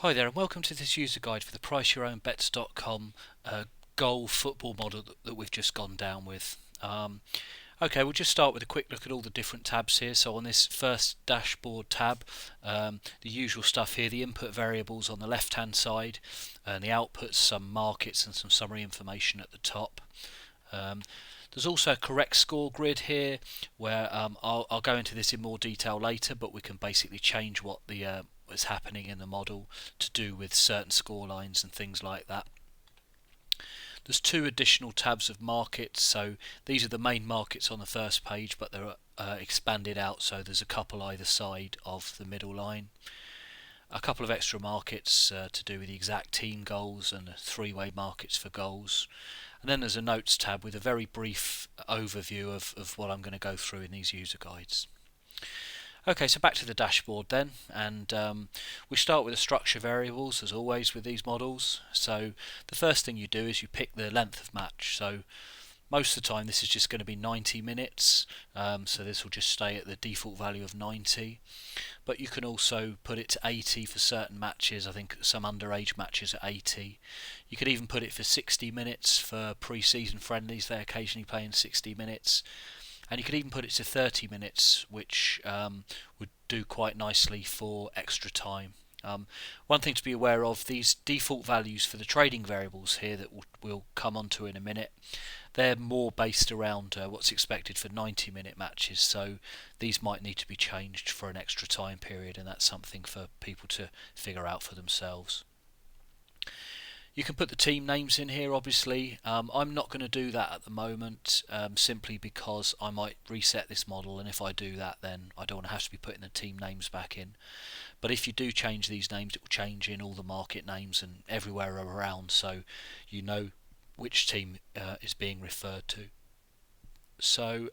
Hi there, and welcome to this user guide for the PriceYourOwnBets.com goal football model that we've just gone down with. Okay, we'll just start with a quick look at all the different tabs here. So on this first dashboard tab, the usual stuff here, the input variables on the left hand side, and the outputs, some markets and some summary information at the top. There's also a correct score grid here where I'll go into this in more detail later, but we can basically change what is happening in the model to do with certain score lines and things like that. There's two additional tabs of markets, so these are the main markets on the first page, but they're expanded out, so there's a couple either side of the middle line. A couple of extra markets to do with the exact team goals and three-way markets for goals. And then there's a notes tab with a very brief overview of what I'm going to go through in these user guides. Okay, so back to the dashboard then, and we start with the structure variables as always with these models. So the first thing you do is you pick the length of match. So most of the time this is just going to be 90 minutes, so this will just stay at the default value of 90, but you can also put it to 80 for certain matches. I think some underage matches are 80. You could even put it for 60 minutes for pre-season friendlies, they occasionally play in 60 minutes, and you could even put it to 30 minutes, which would do quite nicely for extra time. One thing to be aware of, these default values for the trading variables here that we'll come onto in a minute, they're more based around what's expected for 90-minute matches, so these might need to be changed for an extra time period, and that's something for people to figure out for themselves. You can put the team names in here, obviously. I'm not going to do that at the moment, simply because I might reset this model, and if I do that, then I don't want to have to be putting the team names back in. But if you do change these names, it will change in all the market names and everywhere around, so you know which team is being referred to. So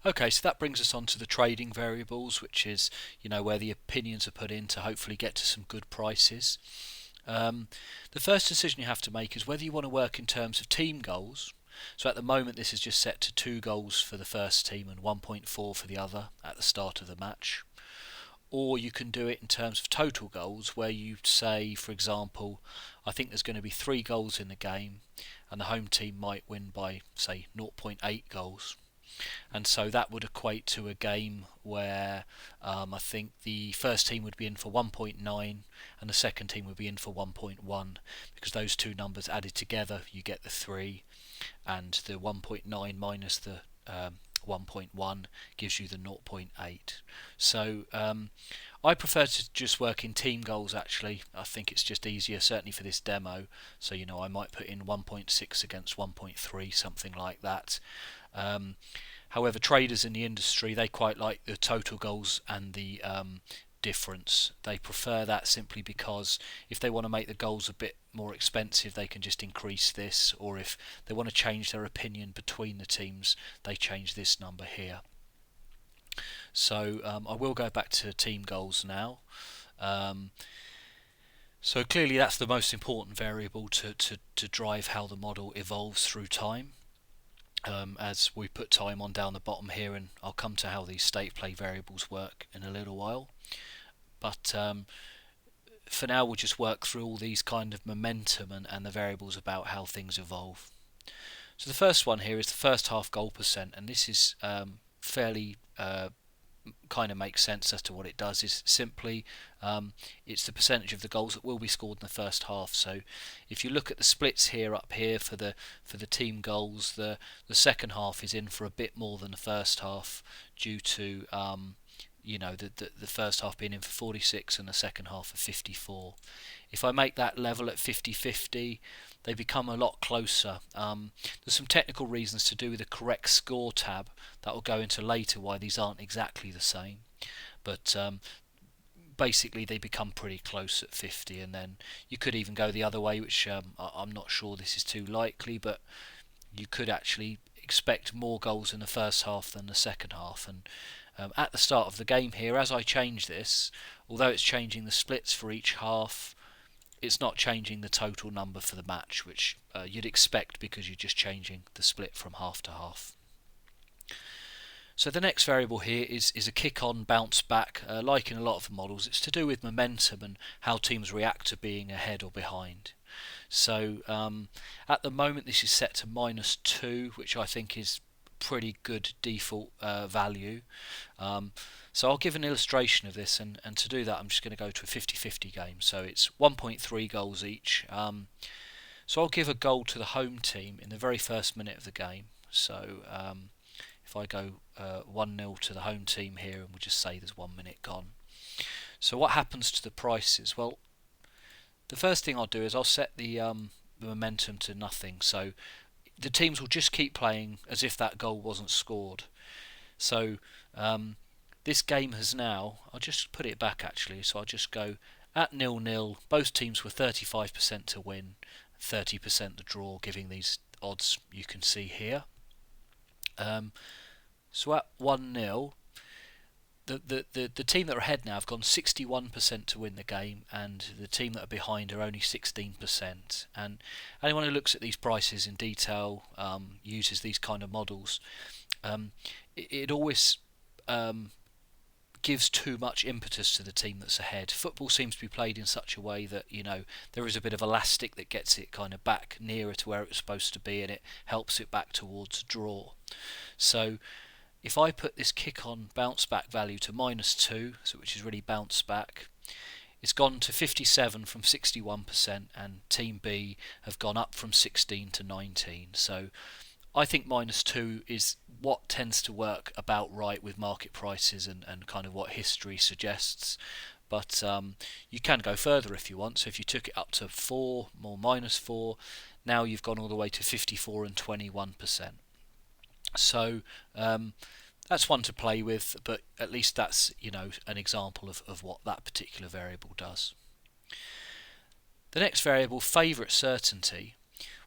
okay, so that brings us on to the trading variables, which is where the opinions are put in to hopefully get to some good prices. The first decision you have to make is whether you want to work in terms of team goals. So at the moment this is just set to 2 goals for the first team and 1.4 for the other at the start of the match. Or you can do it in terms of total goals, where you say, for example, I think there's going to be 3 goals in the game and the home team might win by, say, 0.8 goals. And so that would equate to a game where I think the first team would be in for 1.9 and the second team would be in for 1.1, because those two numbers added together you get the 3, and the 1.9 minus the 1.1 gives you the 0.8. So I prefer to just work in team goals actually. I think it's just easier, certainly for this demo. So I might put in 1.6 against 1.3, something like that. However, traders in the industry, they quite like the total goals and the difference. They prefer that simply because if they want to make the goals a bit more expensive, they can just increase this, or if they want to change their opinion between the teams, they change this number here. So I will go back to team goals now. So clearly that's the most important variable to drive how the model evolves through time. As we put time on down the bottom here, and I'll come to how these state play variables work in a little while. But for now we'll just work through all these kind of momentum and the variables about how things evolve. So the first one here is the first half goal percent, and this is fairly kind of makes sense as to what it does. Is simply it's the percentage of the goals that will be scored in the first half. So if you look at the splits here up here for the team goals, the second half is in for a bit more than the first half due to the first half being in for 46 and the second half for 54. If I make that level at 50-50, they become a lot closer. There's some technical reasons to do with the correct score tab that will go into later why these aren't exactly the same, but basically they become pretty close at 50, and then you could even go the other way, which I'm not sure this is too likely, but you could actually expect more goals in the first half than the second half. And at the start of the game here, as I change this, although it's changing the splits for each half, it's not changing the total number for the match, which you'd expect because you're just changing the split from half to half. So the next variable here is a kick on, bounce back. Like in a lot of the models, it's to do with momentum and how teams react to being ahead or behind. So at the moment this is set to -2, which I think is pretty good default value. So I'll give an illustration of this, and to do that I'm just going to go to a 50-50 game. So it's 1.3 goals each. So I'll give a goal to the home team in the very first minute of the game. So if I go 1-0 to the home team here, and we'll just say there's 1 minute gone. So what happens to the prices? Well, the first thing I'll do is I'll set the momentum to nothing. So the teams will just keep playing as if that goal wasn't scored. So this game has now, I'll just put it back actually, so I'll just go at 0-0, both teams were 35% to win, 30% the draw, giving these odds you can see here. So at 1-0, the team that are ahead now have gone 61% to win the game, and the team that are behind are only 16%. And anyone who looks at these prices in detail, uses these kind of models, it always gives too much impetus to the team that's ahead. Football seems to be played in such a way that, you know, there is a bit of elastic that gets it kind of back nearer to where it's supposed to be, and it helps it back towards a draw. So if I put this kick on bounce back value to -2, so which is really bounce back, it's gone to 57 from 61%, and Team B have gone up from 16 to 19. So I think -2 is what tends to work about right with market prices and kind of what history suggests. But you can go further if you want. So if you took it up to 4 or -4, now you've gone all the way to 54 and 21%. So that's one to play with, but at least that's, you know, an example of what that particular variable does. The next variable, favourite certainty.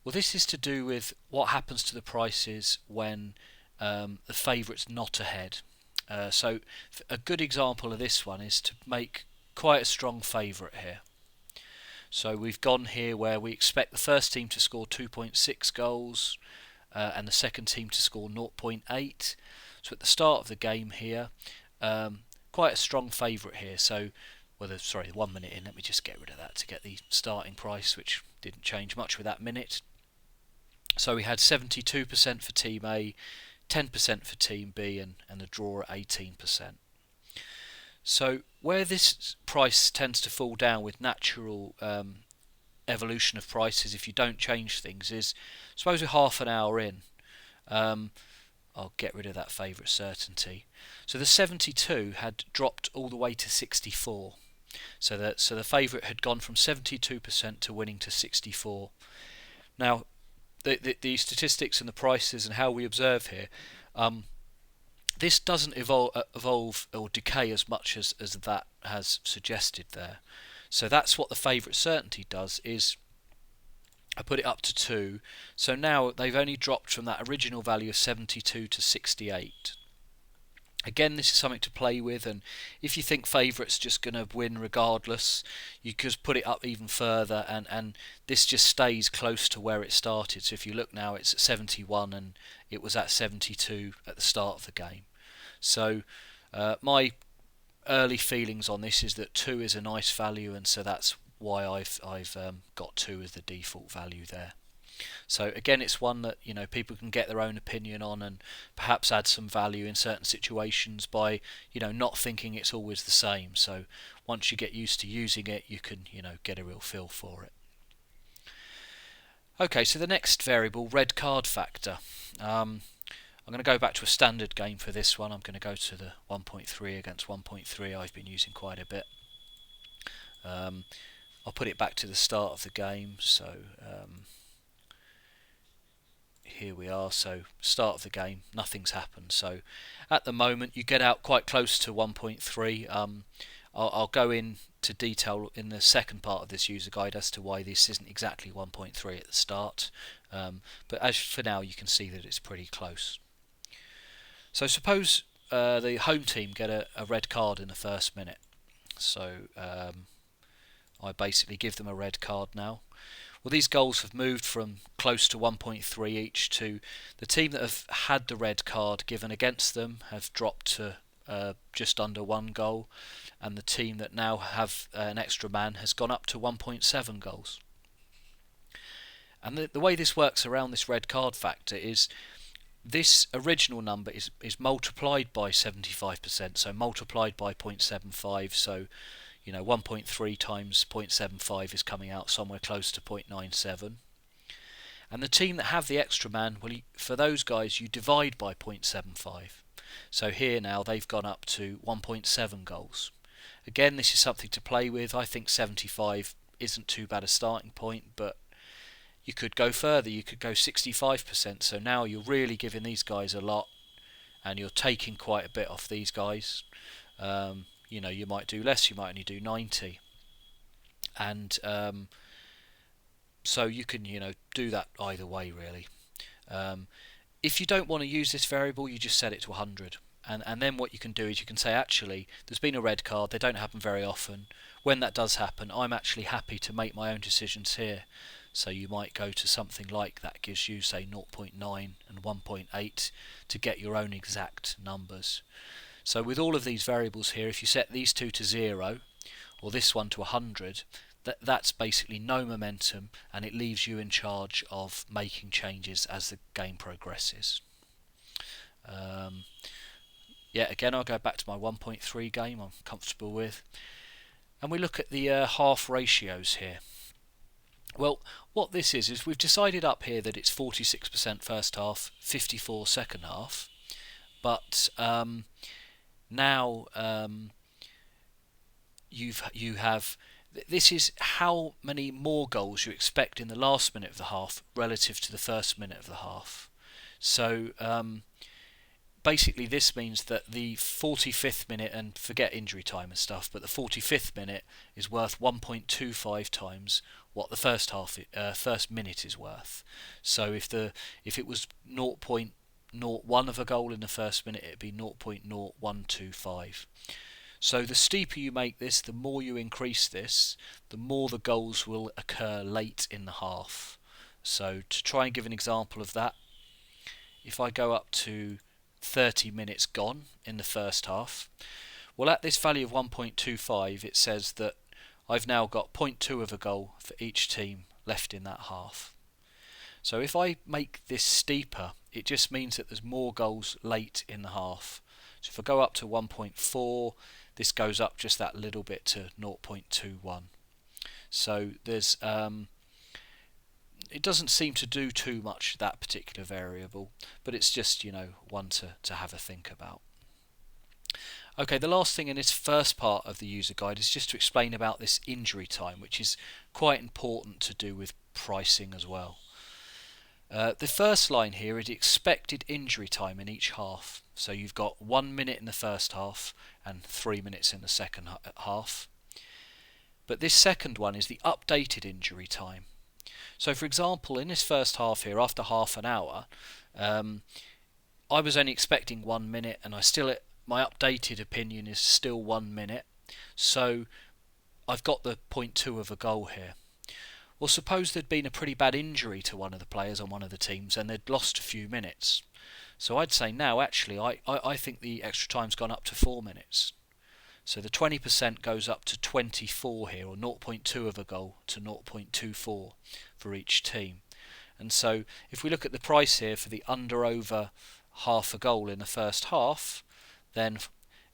Well, this is to do with what happens to the prices when the favourite's not ahead. So a good example of this one is to make quite a strong favourite here. So we've gone here where we expect the first team to score 2.6 goals and the second team to score 0.8. So at the start of the game here, quite a strong favourite here. So, sorry, 1 minute in, let me just get rid of that to get the starting price, which didn't change much with that minute. So we had 72% for Team A, 10% for Team B, and the draw at 18%. So where this price tends to fall down with natural evolution of prices if you don't change things is, suppose we're half an hour in, I'll get rid of that favourite certainty. So the 72 had dropped all the way to 64. So the favourite had gone from 72% to winning to 64. Now, the statistics and the prices and how we observe here, this doesn't evolve or decay as much as that has suggested there. So that's what the favourite certainty does, is I put it up to 2. So now they've only dropped from that original value of 72 to 68. Again, this is something to play with, and if you think favourite's just going to win regardless, you could put it up even further, and this just stays close to where it started. So if you look now, it's at 71 and it was at 72 at the start of the game. So my early feelings on this is that 2 is a nice value, and so that's why I've got 2 as the default value there. So again, it's one that, you know, people can get their own opinion on and perhaps add some value in certain situations by, you know, not thinking it's always the same. So once you get used to using it, you can, you know, get a real feel for it. Okay, so the next variable, red card factor. I'm going to go back to a standard game for this one. I'm going to go to the 1.3 against 1.3 I've been using quite a bit. I'll put it back to the start of the game. So here we are. So start of the game, nothing's happened. So at the moment you get out quite close to 1.3. I'll go into detail in the second part of this user guide as to why this isn't exactly 1.3 at the start. But as for now, you can see that it's pretty close. So suppose the home team get a red card in the first minute. So I basically give them a red card now. Well, these goals have moved from close to 1.3 each to the team that have had the red card given against them have dropped to just under 1 goal, and the team that now have an extra man has gone up to 1.7 goals. And the way this works around this red card factor is this original number is multiplied by 75%, so multiplied by 0.75, so 1.3 times 0.75 is coming out somewhere close to 0.97. And the team that have the extra man, well, for those guys you divide by 0.75. So here now they've gone up to 1.7 goals. Again, this is something to play with. I think 75 isn't too bad a starting point, but you could go further. You could go 65%. So now you're really giving these guys a lot, and you're taking quite a bit off these guys. You might do less. You might only do 90, and so you can do that either way really. If you don't want to use this variable, you just set it to 100. And then what you can do is you can say, actually, there's been a red card, they don't happen very often. When that does happen, I'm actually happy to make my own decisions here. So you might go to something like that gives you, say, 0.9 and 1.8 to get your own exact numbers. So with all of these variables here, if you set these two to 0, or this one to 100, that's basically no momentum, and it leaves you in charge of making changes as the game progresses. Again, I'll go back to my 1.3 game I'm comfortable with. And we look at the half ratios here. Well, what this is we've decided up here that it's 46% first half, 54% second half. But now you have... This is how many more goals you expect in the last minute of the half relative to the first minute of the half. So basically this means that the 45th minute, and forget injury time and stuff, but the 45th minute is worth 1.25 times what the first minute is worth. So if it was 0.01 of a goal in the first minute, it'd be 0.0125. So the steeper you make this, the more you increase this, the more the goals will occur late in the half. So to try and give an example of that, if I go up to 30 minutes gone in the first half, well, at this value of 1.25 it says that I've now got 0.2 of a goal for each team left in that half. So if I make this steeper, it just means that there's more goals late in the half. So if I go up to 1.4, this goes up just that little bit to 0.21. So there's it doesn't seem to do too much, that particular variable, but it's just one to have a think about. Okay, the last thing in this first part of the user guide is just to explain about this injury time, which is quite important to do with pricing as well. The first line here is the expected injury time in each half. So you've got 1 minute in the first half and 3 minutes in the second half. But this second one is the updated injury time. So for example, in this first half here, after half an hour, I was only expecting 1 minute, and my updated opinion is still 1 minute. So I've got the 0.2 of a goal here. Well, suppose there'd been a pretty bad injury to one of the players on one of the teams and they'd lost a few minutes. So I'd say now, actually, I think the extra time's gone up to 4 minutes. So the 20% goes up to 24 here, or 0.2 of a goal to 0.24 for each team. And so if we look at the price here for the under-over half a goal in the first half, then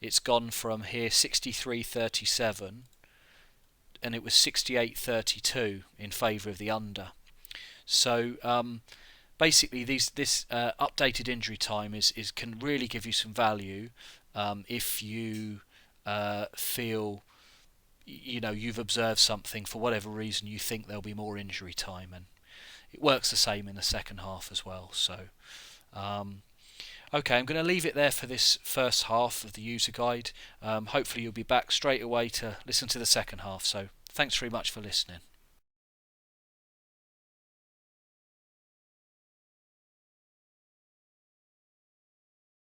it's gone from here 63.37, and it was 68.32 in favour of the under. So basically this updated injury time can really give you some value if you feel you've observed something for whatever reason you think there'll be more injury time, and it works the same in the second half as well. So okay, I'm going to leave it there for this first half of the user guide. Hopefully you'll be back straight away to listen to the second half. So thanks very much for listening.